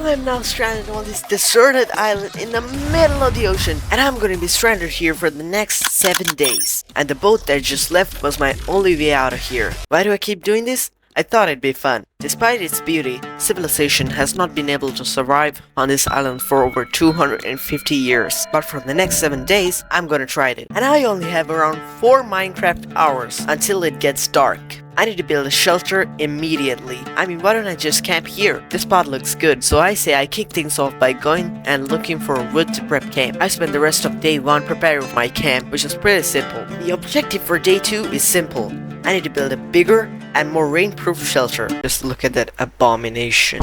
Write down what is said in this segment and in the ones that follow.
I'm now stranded on this deserted island in the middle of the ocean, and I'm gonna be stranded here for the next 7 days. And the boat that I just left was my only way out of here. Why do I keep doing this? I thought it'd be fun. Despite its beauty, civilization has not been able to survive on this island for over 250 years. But for the next 7 days, I'm gonna try it. And I only have around 4 Minecraft hours until it gets dark. I need to build a shelter immediately. I mean, why don't I just camp here? This spot looks good, so I say I kick things off by going and looking for wood to prep camp. I spent the rest of day 1 preparing my camp, which is pretty simple. The objective for day 2 is simple. I need to build a bigger and more rainproof shelter. Just look at that abomination.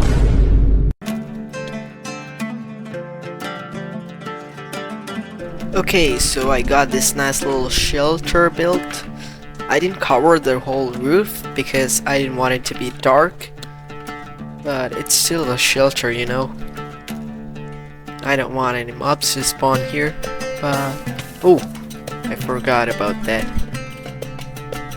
Okay, so I got this nice little shelter built. I didn't cover the whole roof because I didn't want it to be dark, but it's still a shelter, you know. I don't want any mobs to spawn here, but oh, I forgot about that.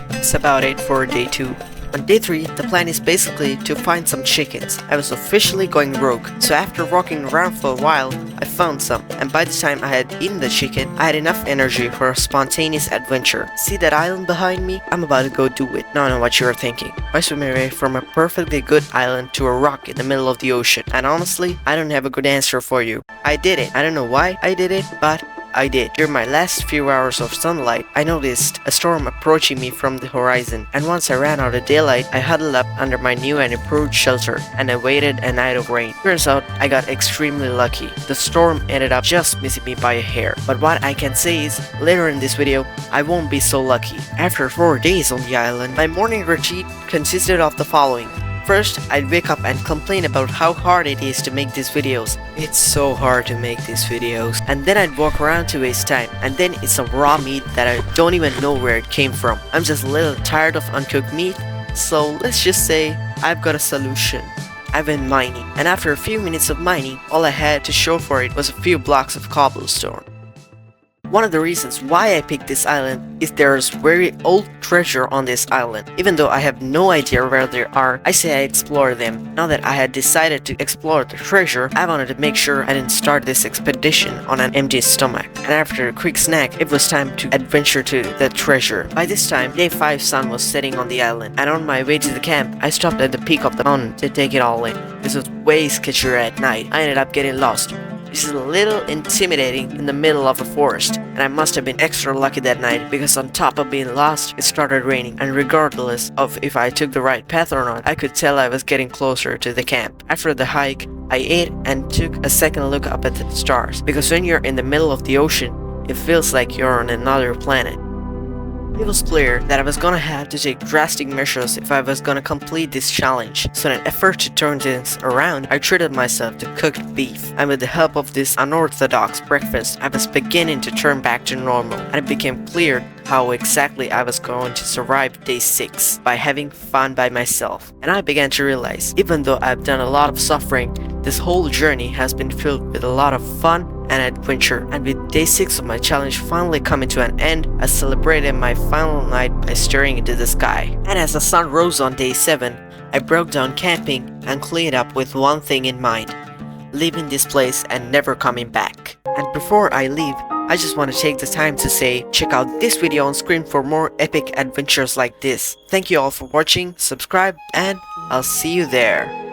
That's about it for day 2. On day 3, the plan is basically to find some chickens. I was officially going rogue, so after walking around for a while, I found some, and by the time I had eaten the chicken, I had enough energy for a spontaneous adventure. See that island behind me? I'm about to go do it. Now I know what you're thinking. Why swim away from a perfectly good island to a rock in the middle of the ocean? And honestly, I don't have a good answer for you. I did it. I don't know why I did it, but I did. During my last few hours of sunlight, I noticed a storm approaching me from the horizon, and once I ran out of daylight, I huddled up under my new and improved shelter, and I waited a night of rain. Turns out, I got extremely lucky. The storm ended up just missing me by a hair. But what I can say is, later in this video, I won't be so lucky. After 4 days on the island, my morning routine consisted of the following. First, I'd wake up and complain about how hard it is to make these videos. It's so hard to make these videos. And then I'd walk around to waste time. And then it's some raw meat that I don't even know where it came from. I'm just a little tired of uncooked meat. So let's just say I've got a solution. I've been mining. And after a few minutes of mining, all I had to show for it was a few blocks of cobblestone. One of the reasons why I picked this island is there's very old treasure on this island. Even though I have no idea where they are, I say I explore them. Now that I had decided to explore the treasure, I wanted to make sure I didn't start this expedition on an empty stomach. And after a quick snack, it was time to adventure to the treasure. By this time, day 5 sun was setting on the island, and on my way to the camp, I stopped at the peak of the mountain to take it all in. This was way sketchier at night. I ended up getting lost. This is a little intimidating in the middle of a forest, and I must have been extra lucky that night because on top of being lost, it started raining, and regardless of if I took the right path or not, I could tell I was getting closer to the camp. After the hike, I ate and took a second look up at the stars, because when you're in the middle of the ocean, it feels like you're on another planet. It was clear that I was gonna have to take drastic measures if I was gonna complete this challenge, so in an effort to turn things around, I treated myself to cooked beef, and with the help of this unorthodox breakfast, I was beginning to turn back to normal, and it became clear how exactly I was going to survive day 6, by having fun by myself. And I began to realize, even though I've done a lot of suffering, this whole journey has been filled with a lot of fun and adventure, and with day 6 of my challenge finally coming to an end, I celebrated my final night by staring into the sky. And as the sun rose on day 7, I broke down camping and cleaned up with one thing in mind: leaving this place and never coming back. And before I leave, I just want to take the time to say, check out this video on screen for more epic adventures like this. Thank you all for watching, subscribe, and I'll see you there.